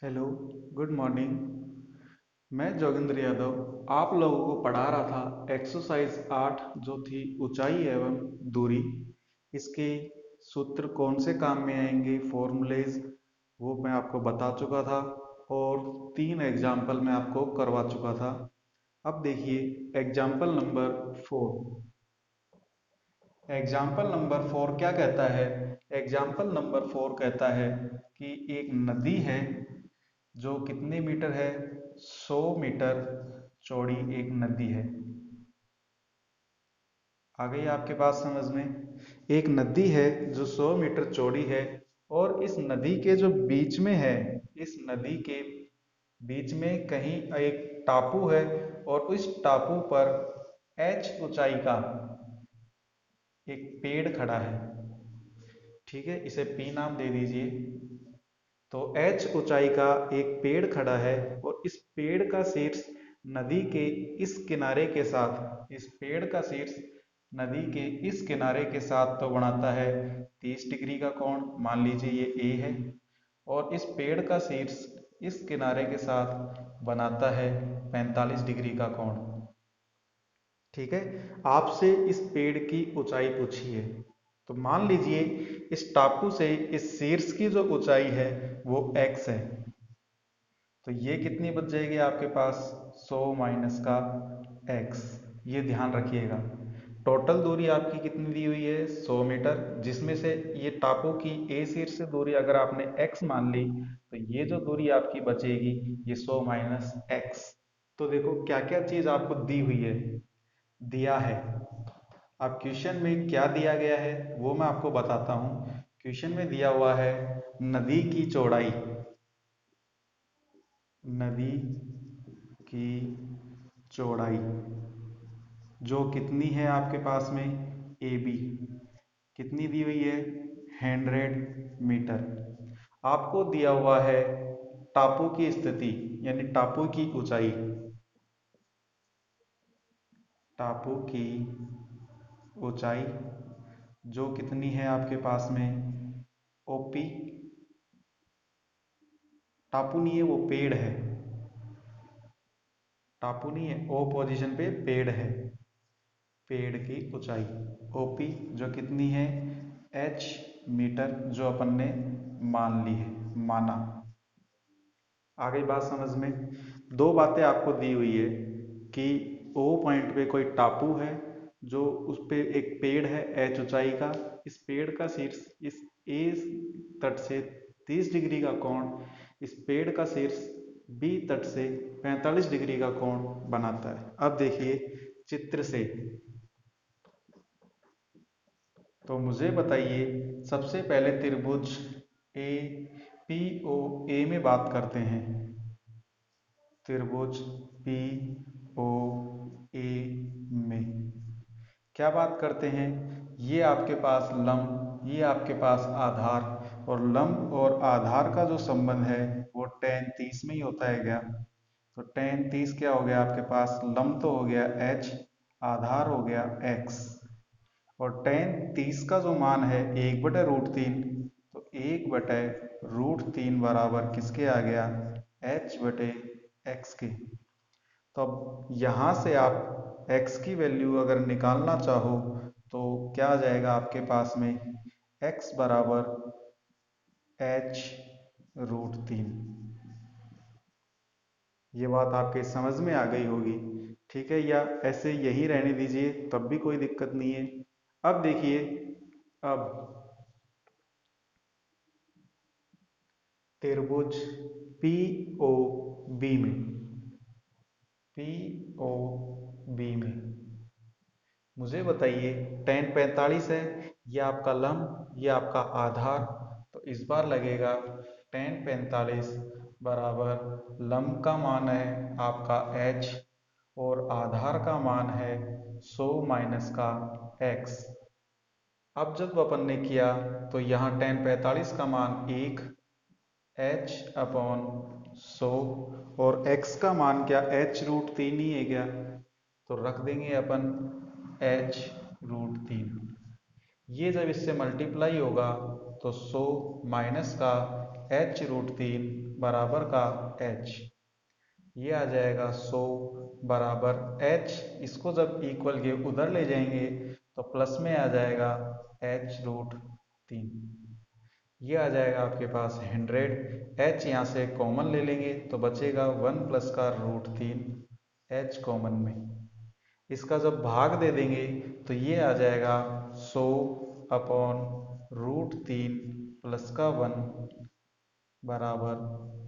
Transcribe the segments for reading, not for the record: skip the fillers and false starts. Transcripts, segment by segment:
Hello, good morning. मैं जोगिंद्र यादव आप लोगों को पढ़ा रहा था एक्सरसाइज 8 जो थी ऊंचाई एवं दूरी। इसके सूत्र कौन से काम में आएंगे, फॉर्मूलेज, वो मैं आपको बता चुका था और 3 एग्जाम्पल मैं आपको करवा चुका था। अब देखिए एग्जाम्पल नंबर 4। एग्जाम्पल नंबर 4 क्या कहता है? एग्जाम्पल नंबर 4 कहता है कि एक नदी है जो कितने मीटर है, 100 मीटर चौड़ी एक नदी है। आ गई आपके पास समझ में? एक नदी है जो 100 मीटर चौड़ी है और इस नदी के जो बीच में है, इस नदी के बीच में कहीं एक टापू है और उस टापू पर h ऊंचाई का एक पेड़ खड़ा है। ठीक है, इसे P नाम दे दीजिए। तो h ऊंचाई का एक पेड़ खड़ा है और इस पेड़ का शीर्ष नदी के इस किनारे के साथ, इस पेड़ का शीर्ष नदी के इस किनारे के साथ तो बनाता है 30 डिग्री का कोण। मान लीजिए ये A है और इस पेड़ का शीर्ष इस किनारे के साथ बनाता है 45 डिग्री का कोण। ठीक है, आपसे इस पेड़ की ऊंचाई पूछी है। तो मान लीजिए इस टापू से इस शीर्ष की जो ऊंचाई है वो x है। तो ये कितनी बच जाएगी आपके पास? 100 माइनस का x। ये ध्यान रखिएगा। टोटल दूरी आपकी कितनी दी हुई है? 100 मीटर, जिसमें से ये टापू की a शीर्ष से दूरी अगर आपने x मान ली तो ये जो दूरी आपकी बचेगी ये 100 माइनस x। तो देखो क्या क्या चीज आपको दी हुई है, दिया है। अब क्वेश्चन में क्या दिया गया है वो मैं आपको बताता हूँ। क्वेश्चन में दिया हुआ है नदी की चौड़ाई, नदी की चौड़ाई जो कितनी है आपके पास में, ए बी, कितनी दी हुई है? 100 मीटर। आपको दिया हुआ है टापू की स्थिति यानी टापू की ऊंचाई, टापू की ऊंचाई जो कितनी है आपके पास में, ओपी। टापू नहीं है, वो पेड़ है। टापू नहीं है, ओ पोजीशन पे पेड़ है। पेड़ की ऊंचाई ओपी जो कितनी है, एच मीटर, जो अपन ने मान ली है, माना। आ गई बात समझ में? दो बातें आपको दी हुई है कि ओ पॉइंट पे कोई टापू है जो उस पे एक पेड़ है एच ऊंचाई का, इस पेड़ का शीर्ष इस ए तट से 30 डिग्री का कोण, इस पेड़ का शीर्ष बी तट से 45 डिग्री का कोण बनाता है। अब देखिए चित्र से, तो मुझे बताइए सबसे पहले त्रिभुज ए पी ओ ए में बात करते हैं। त्रिभुज पी ओ ए में क्या बात करते हैं? ये आपके पास लंब, ये आपके पास आधार, और लंब और आधार का जो संबंध है वो tan 30 में ही होता है क्या? तो tan 30 क्या हो गया आपके पास? लंब तो हो गया h, आधार हो गया x, और tan 30 का जो मान है 1/√3, तो 1/√3 बराबर किसके आ गया? h/x के। तो अब यहाँ से आप x की वैल्यू अगर निकालना चाहो तो क्या आ जाएगा आपके पास में? x बराबर h√3। ये बात आपके समझ में आ गई होगी। ठीक है, या ऐसे यही रहने दीजिए तब भी कोई दिक्कत नहीं है। अब देखिए, अब त्रिभुज पी ओ बी में, पी ओ बी में मुझे बताइए tan 45 है, ये आपका लंब, ये आपका आधार। तो इस बार लगेगा tan 45 बराबर लंब का मान है आपका h और आधार का मान है 100 माइनस का x। अब जब अपन ने किया तो यहाँ tan 45 का मान 1 h/100 और x का मान क्या, h√3 ही है क्या? तो रख देंगे अपन h√3। ये जब इससे मल्टीप्लाई होगा तो 100 माइनस का h√3 बराबर का h, ये आ जाएगा 100 बराबर h। इसको जब इक्वल के उधर ले जाएंगे तो प्लस में आ जाएगा h√3, ये आ जाएगा आपके पास 100। h यहाँ से कॉमन ले लेंगे तो बचेगा 1 प्लस का √3, h कॉमन में। इसका जब भाग दे देंगे तो ये आ जाएगा 100 अपॉन √3 प्लस का 1 बराबर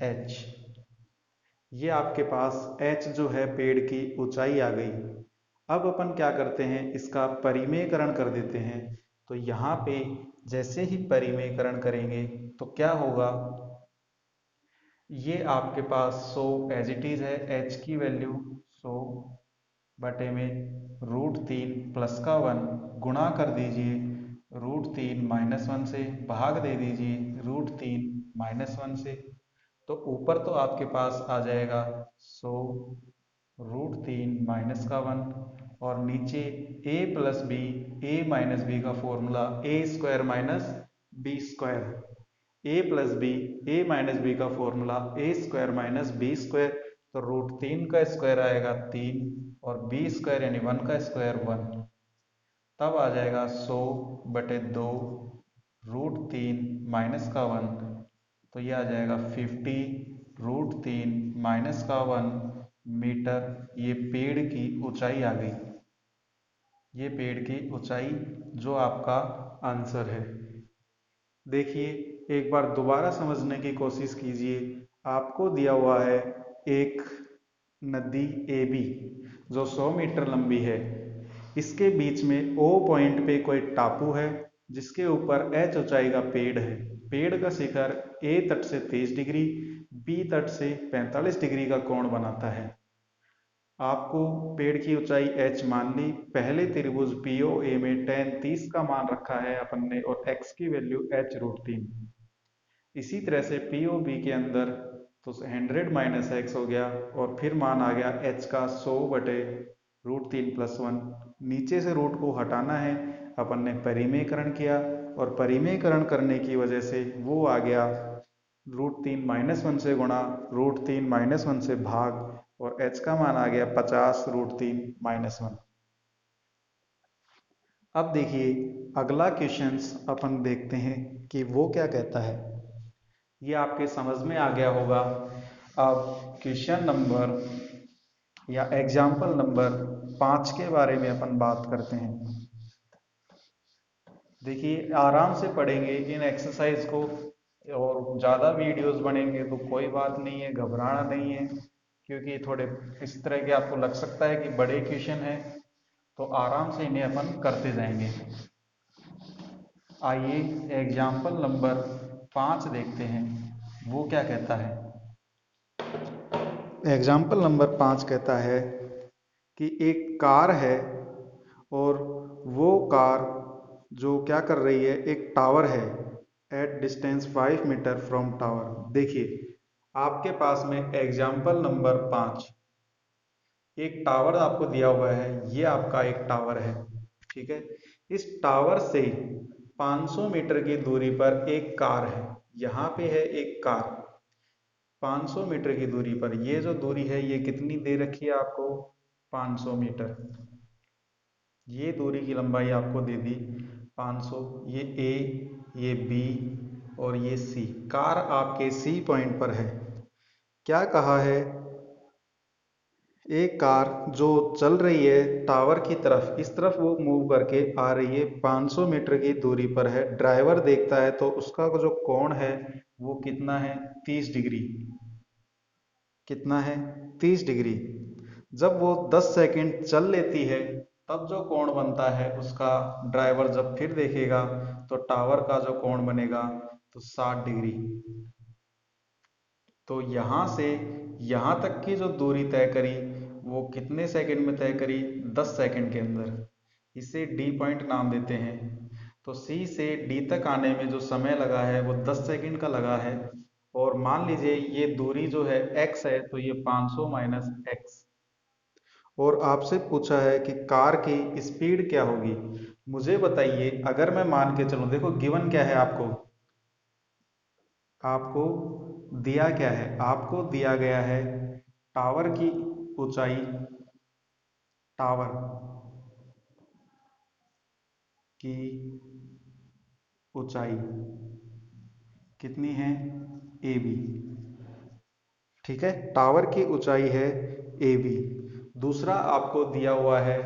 h। ये आपके पास h जो है पेड़ की ऊंचाई आ गई। अब अपन क्या करते हैं, इसका परिमेयकरण कर देते हैं। तो यहाँ पे जैसे ही परिमेयकरण करेंगे तो क्या होगा, ये आपके पास 100 एज इट इज है, h की वैल्यू 100 बटे में √3 प्लस का 1 गुणा कर दीजिए √3 -1 से, भाग दे दीजिए √3 -1 से। तो ऊपर तो आपके पास आ जाएगा 100 √3 माइनस का 1, और नीचे a plus B, a minus B का formula a square minus B square, a plus B, a minus B का formula a square minus B square. तो √3 का स्क्वायर आएगा 3 और b स्क्वायर यानी 1 का स्क्वायर 1, तब आ जाएगा 100 बटे 2 √3 माइनस का 1, तो ये आ जाएगा 50 √3 माइनस का 1 मीटर। ये पेड़ की ऊंचाई आ गई, ये पेड़ की ऊंचाई जो आपका आंसर है। देखिए एक बार दोबारा समझने की कोशिश कीजिए। आपको दिया हुआ है एक नदी AB जो 100 मीटर लंबी है, इसके बीच में O पॉइंट पे कोई टापू है जिसके ऊपर H ऊंचाई का पेड़ है। पेड़ का शिखर A तट से 30 डिग्री, B तट से 45 डिग्री का कोण बनाता है। आपको पेड़ की ऊंचाई h मान ली। पहले त्रिभुज POA में tan 30 का मान रखा है अपन ने और x की वैल्यू h√3। इसी तरह से POB के अंदर तो 100 माइनस x हो गया और फिर मान आ गया h का 100 बटे √3 प्लस 1। नीचे से रूट को हटाना है, अपन ने परिमेयकरण किया और परिमेयकरण करने की वजह से वो आ गया √3 -1 से गुणा, √3 -1 से भाग, और h का मान आ गया 50 √3 -1। अब देखिए अगला क्वेश्चंस अपन देखते हैं कि वो क्या कहता है। ये आपके समझ में आ गया होगा। अब क्वेश्चन नंबर या एग्जाम्पल नंबर 5 के बारे में अपन बात करते हैं। देखिए आराम से पढ़ेंगे इन एक्सरसाइज को, और ज़्यादा वीडियोस बनेंगे तो कोई बात नहीं है, घबराना नहीं है, क्योंकि थोड़े इस तरह के आपको लग सकता है कि बड़े क्वेश्चन हैं, तो आराम से इन्हें अपन करते जाएंगे। आइए एग्जाम्पल नंबर 5 देखते हैं, वो क्या कहता है। एग्जाम्पल नंबर 5 कहता है कि एक कार है और वो कार जो क्या कर रही है, एक टावर है at distance 5 metre from tower. देखिए आपके पास में एग्जाम्पल नंबर 5 एक टावर आपको दिया हुआ है, ये आपका एक टावर है, ठीक है। इस टावर से 500 मीटर की दूरी पर एक कार है, यहाँ पे है एक कार 500 मीटर की दूरी पर। ये जो दूरी है ये कितनी दे रखी है आपको, 500 मीटर। ये दूरी की लंबाई आपको दे दी 500। ये A, ये B और ये C। कार आपके C पॉइंट पर है। क्या कहा है, एक कार जो चल रही है टावर की तरफ, इस तरफ वो मूव करके आ रही है, 500 मीटर की दूरी पर है। ड्राइवर देखता है तो उसका जो कोण है वो कितना है, 30 डिग्री। कितना है, 30 डिग्री। जब वो 10 सेकंड चल लेती है तब जो कोण बनता है उसका, ड्राइवर जब फिर देखेगा तो टावर का जो कोण बनेगा तो 60 डिग्री। तो यहाँ से यहाँ तक की जो दूरी तय करी वो कितने सेकंड में तय करी, 10 सेकंड के अंदर। इसे D पॉइंट नाम देते हैं। तो C से D तक आने में जो समय लगा है वो 10 सेकंड का लगा है। और मान लीजिए ये दूरी जो है x है, तो ये 500 माइनस x। और आपसे पूछा है कि कार की स्पीड क्या होगी। मुझे बताइए, अगर मैं मान के चलूं, देखो गिवन क्या है आपको दिया क्या है, आपको दिया गया है टावर की ऊंचाई, टावर की ऊंचाई कितनी है, ए बी। ठीक है, टावर की ऊंचाई है ए बी। दूसरा आपको दिया हुआ है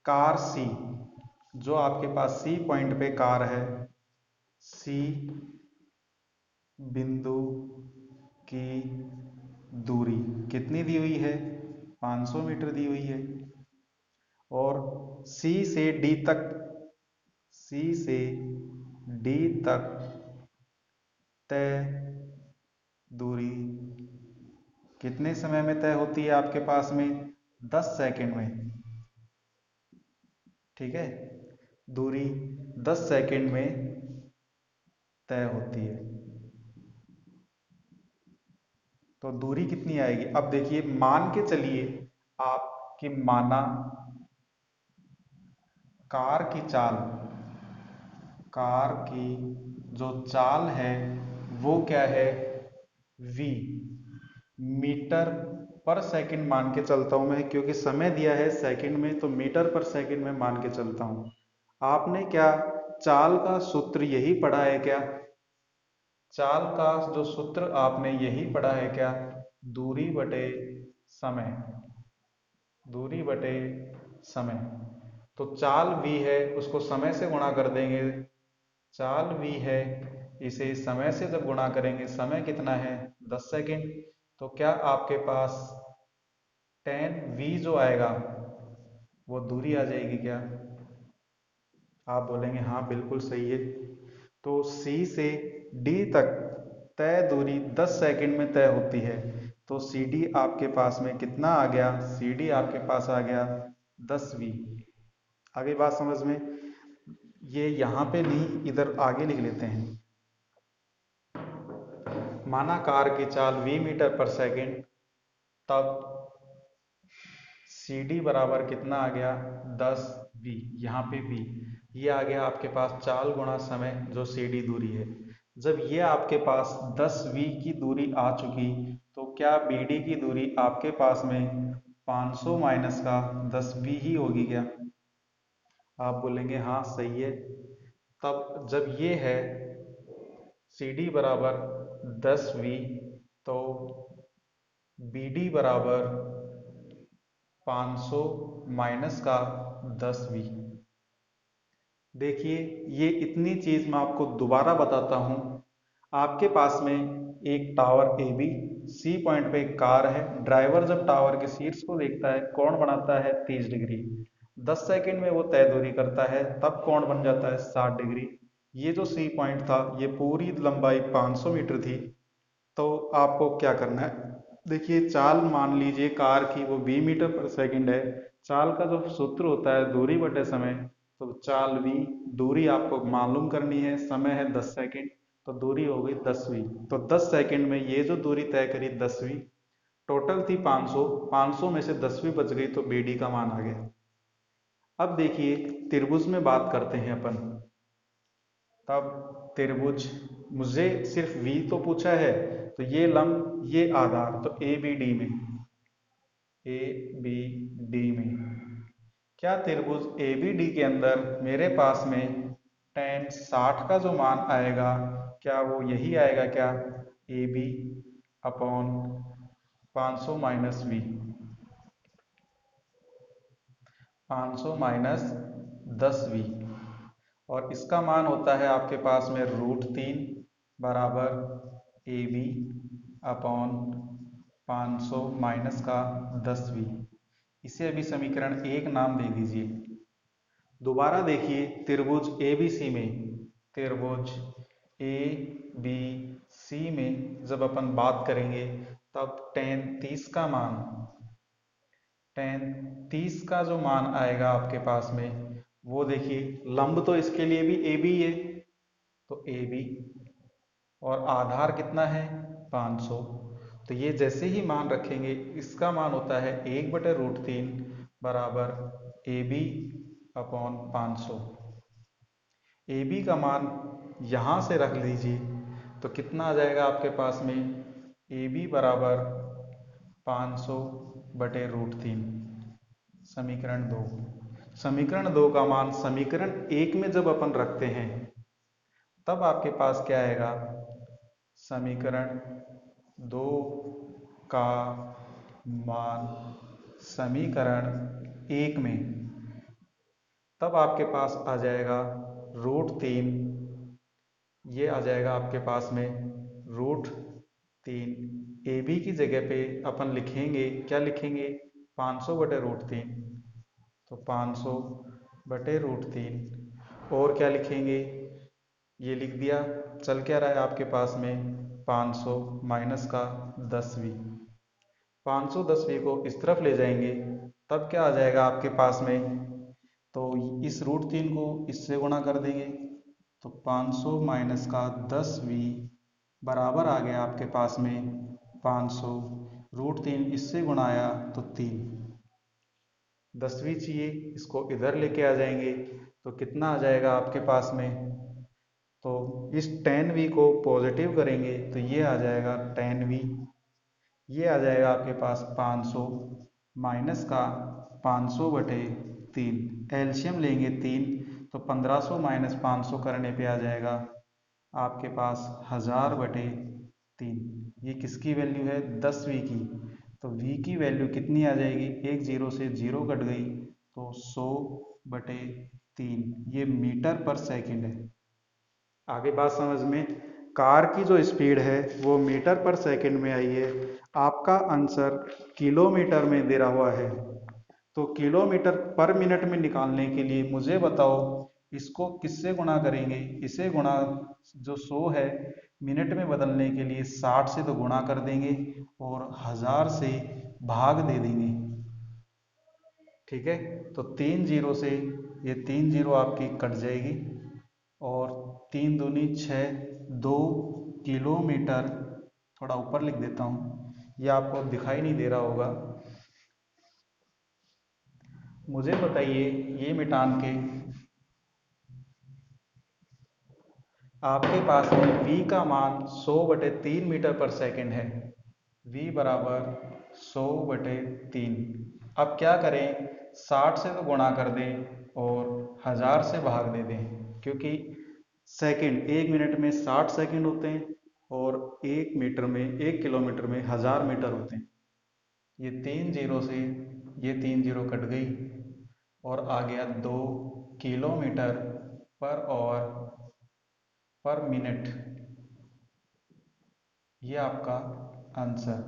कार सी, जो आपके पास सी पॉइंट पे कार है, सी बिंदु की दूरी कितनी दी हुई है, 500 मीटर दी हुई है। और सी से डी तक, सी से डी तक तय दूरी कितने समय में तय होती है आपके पास में, 10 सेकंड में। ठीक है, दूरी 10 सेकंड में तय होती है। तो दूरी कितनी आएगी, अब देखिए मान के चलिए आप कि माना कार की चाल, कार की जो चाल है वो क्या है, v, मीटर पर सेकंड मान के चलता हूं मैं, क्योंकि समय दिया है सेकंड में, तो मीटर पर सेकंड में मान के चलता हूं। आपने क्या चाल का सूत्र यही पढ़ा है क्या, चाल का जो सूत्र आपने यही पढ़ा है क्या, दूरी बटे समय, दूरी बटे समय। तो चाल v है, उसको समय से गुणा कर देंगे, चाल v है, इसे समय से जब गुणा करेंगे, समय कितना है 10 सेकंड, तो क्या आपके पास tan v जो आएगा वो दूरी आ जाएगी क्या, आप बोलेंगे हाँ बिल्कुल सही है। तो C से D तक तय दूरी 10 सेकंड में तय होती है, तो CD आपके पास में कितना आ गया, CD आपके पास आ गया 10v। आगे बात समझ में, ये यहाँ पे नहीं, इधर आगे लिख लेते हैं। माना कार की चाल v मीटर पर सेकंड, तब CD बराबर कितना आ गया 10v, यहाँ पे v ये आ गया आपके पास चाल गुणा समय जो CD दूरी है। जब ये आपके पास 10v की दूरी आ चुकी, तो क्या BD की दूरी आपके पास में 500 माइनस का 10v ही होगी क्या, आप बोलेंगे हाँ सही है। तब जब ये है CD बराबर 10v, तो BD बराबर 500 माइनस का 10v। देखिए ये इतनी चीज मैं आपको दोबारा बताता हूं। आपके पास में एक tower A B, C point पे एक कार है, ड्राइवर जब टावर के शीर्ष को देखता है कोण बनाता है 30 डिग्री, 10 सेकंड में वो तय दूरी करता है, तब कोण बन जाता है 60 डिग्री। ये जो सी पॉइंट था ये पूरी लंबाई 500 मीटर थी। तो आपको क्या करना है, देखिए चाल मान लीजिए कार की वो 20 मीटर पर सेकंड है, चाल का जो सूत्र होता है दूरी बटे समय, तो चाल v, दूरी आपको मालूम करनी है, समय है 10 सेकंड, तो दूरी हो गई 10v। तो 10 सेकंड में ये जो दूरी तय करी 10v, टोटल थी 500, 500 में से 10v बच गई, तो bd का मान आ गया। अब देखिए त्रिभुज में बात करते हैं अपन, तब त्रिभुज, मुझे सिर्फ v तो पूछा है, तो ये लंब ये आधार, तो ए बी डी में, ए बी डी में क्या त्रिभुज ए बी डी के अंदर मेरे पास में tan 60 का जो मान आएगा, क्या वो यही आएगा क्या, A B upon 500 minus V, 500 minus 10v, और इसका मान होता है आपके पास में √3 बराबर ए बी अपॉन 500 माइनस का 10v। इसे अभी समीकरण 1 नाम दे दीजिए। दोबारा देखिए त्रिभुज ए बी सी में, त्रिभुज ए बी सी में जब अपन बात करेंगे, तब tan 30 का मान, tan 30 का जो मान आएगा आपके पास में, वो देखिए लंब तो इसके लिए भी ए बी है, तो ए बी, और आधार कितना है 500, तो ये जैसे ही मान रखेंगे इसका मान होता है 1/√3 बराबर A B upon 500। A B का मान यहाँ से रख लीजिए, तो कितना आ जाएगा आपके पास में ए बी बराबर 500/√3। समीकरण 2। समीकरण 2 का मान समीकरण 1 में जब अपन रखते हैं तब आपके पास क्या आएगा, समीकरण 2 का मान समीकरण 1 में, तब आपके पास आ जाएगा √3। ये आ जाएगा आपके पास में √3। ए बी की जगह पे अपन लिखेंगे, क्या लिखेंगे, 500/√3। तो 500/√3 और क्या लिखेंगे, ये लिख दिया। चल क्या रहा है आपके पास में, 500 माइनस का 10वीं। 510वीं को इस तरफ ले जाएंगे तब क्या आ जाएगा आपके पास में, तो इस √3 को इससे गुणा कर देंगे तो 500 माइनस का 10वीं बराबर आ गया आपके पास में 500। √3 इससे गुणाया तो 3। 10वीं चाहिए, इसको इधर लेके आ जाएंगे तो कितना आ जाएगा आपके पास में, तो इस 10वीं को पॉजिटिव करेंगे तो ये आ जाएगा 10वीं। ये आ जाएगा आपके पास 500 माइनस का 500/3। एलसीएम लेंगे 3 तो 1500 माइनस 500 करने पे आ जाएगा आपके पास 1000/3। ये किसकी वैल्यू है, 10वीं की। तो v की वैल्यू कितनी आ जाएगी, एक जीरो से जीरो कट गई तो 100/3। ये मीटर पर सेकंड है। आगे बात समझ में, कार की जो स्पीड है वो मीटर पर सेकंड में आई है, आपका आंसर किलोमीटर में दे रहा हुआ है। तो किलोमीटर पर मिनट में निकालने के लिए मुझे बताओ इसको किससे गुणा करेंगे, इसे गुणा, जो 100 है मिनट में बदलने के लिए 60 से तो गुणा कर देंगे और 1000 से भाग दे देंगे। ठीक है, तो 3 जीरो से ये 3 जीरो आपकी कट जाएगी और 3 दूनी 6, 2 किलोमीटर, थोड़ा ऊपर लिख देता हूँ, ये आपको दिखाई नहीं दे रहा होगा। मुझे बताइए ये मिटान के आपके पास में v का मान 100/3 मीटर पर सेकंड है। v बराबर 100/3। अब क्या करें, 60 से तो गुणा कर दें और 1000 से भाग दे दें, क्योंकि सेकंड, एक मिनट में 60 सेकंड होते हैं और एक मीटर में, एक किलोमीटर में 1000 मीटर होते हैं। ये 3 जीरो से ये 3 जीरो कट गई और आ गया 2 किलोमीटर पर आवर पर मिनट। ये आपका आंसर।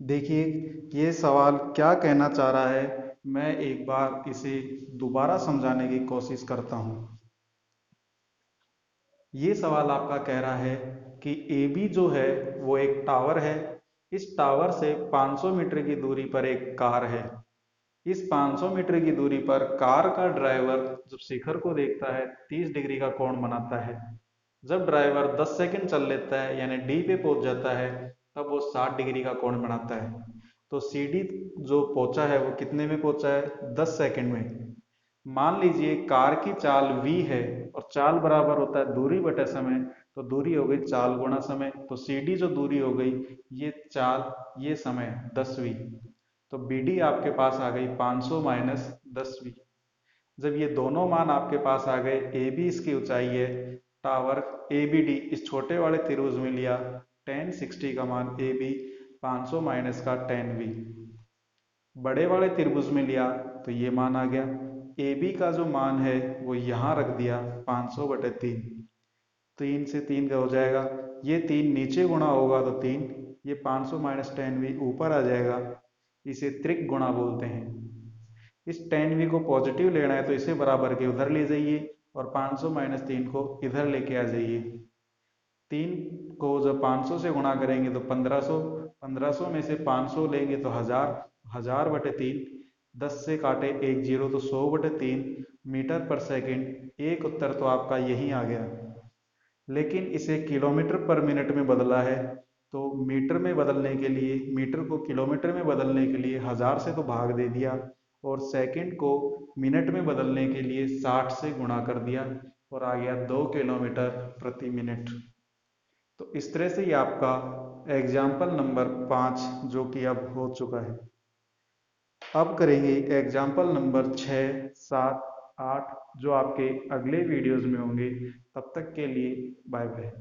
देखिए ये सवाल क्या कहना चाह रहा है, मैं एक बार इसे दोबारा समझाने की कोशिश करता हूँ। ये सवाल आपका कह रहा है कि ए बी जो है वो एक टावर है, इस टावर से 500 मीटर की दूरी पर एक कार है। इस 500 मीटर की दूरी पर कार का ड्राइवर जब शिखर को देखता है 30 डिग्री का कोण बनाता है। जब ड्राइवर 10 सेकंड चल लेता है यानी डी पे पहुंच जाता है तब वो 60 डिग्री का कोण बनाता है। तो सी डी जो पहुंचा है वो कितने में पहुंचा है, 10 सेकंड में। मान लीजिए कार की चाल v है और चाल बराबर होता है दूरी बटे समय, तो दूरी हो गई चाल गुणा समय, तो सी डी जो दूरी हो गई ये चाल, ये समय 10वीं। तो बी डी आपके पास आ गई 500 माइनस 10वीं। जब ये दोनों मान आपके पास आ गए, ए बी इसकी ऊंचाई है, टावर ए बी डी इस छोटे वाले त्रिभुज में लिया, tan 60 का मान ए बी 500 माइनस का tan v। बड़े वाले त्रिभुज में लिया तो ये मान आ गया, ए बी का जो मान है वो यहाँ रख दिया 500/3। 3 से 3 का हो जाएगा, ये 3 नीचे गुणा होगा तो 3, ये 500 माइनस tan v ऊपर आ जाएगा, इसे त्रिक गुणा बोलते हैं। इस tan v को पॉजिटिव लेना है तो इसे बराबर के उधर ले जाइए और 500 माइनस 3 को इधर लेके आ जाइए। 3 को जब 500 से गुणा करेंगे तो 1500, 1500 में से 500 लेंगे तो 1000, 1000/3, 10 से काटे एक जीरो तो 100/3 मीटर पर सेकंड। एक उत्तर तो आपका यही आ गया। लेकिन इसे किलोमीटर पर मिनट में बदला है, तो मीटर में बदलने के लिए, मीटर को किलोमीटर में बदलने के लिए 1000 से तो भाग दे दिया और सेकंड को मिनट में बदलने के लिए 60 से गुणा कर दिया और आ गया 2 किलोमीटर प्रति मिनट। तो इस तरह से ये आपका एग्जाम्पल नंबर 5 जो कि अब हो चुका है। अब करेंगे एग्जाम्पल नंबर 6, 7, 8 जो आपके अगले वीडियोस में होंगे। तब तक के लिए बाय बाय।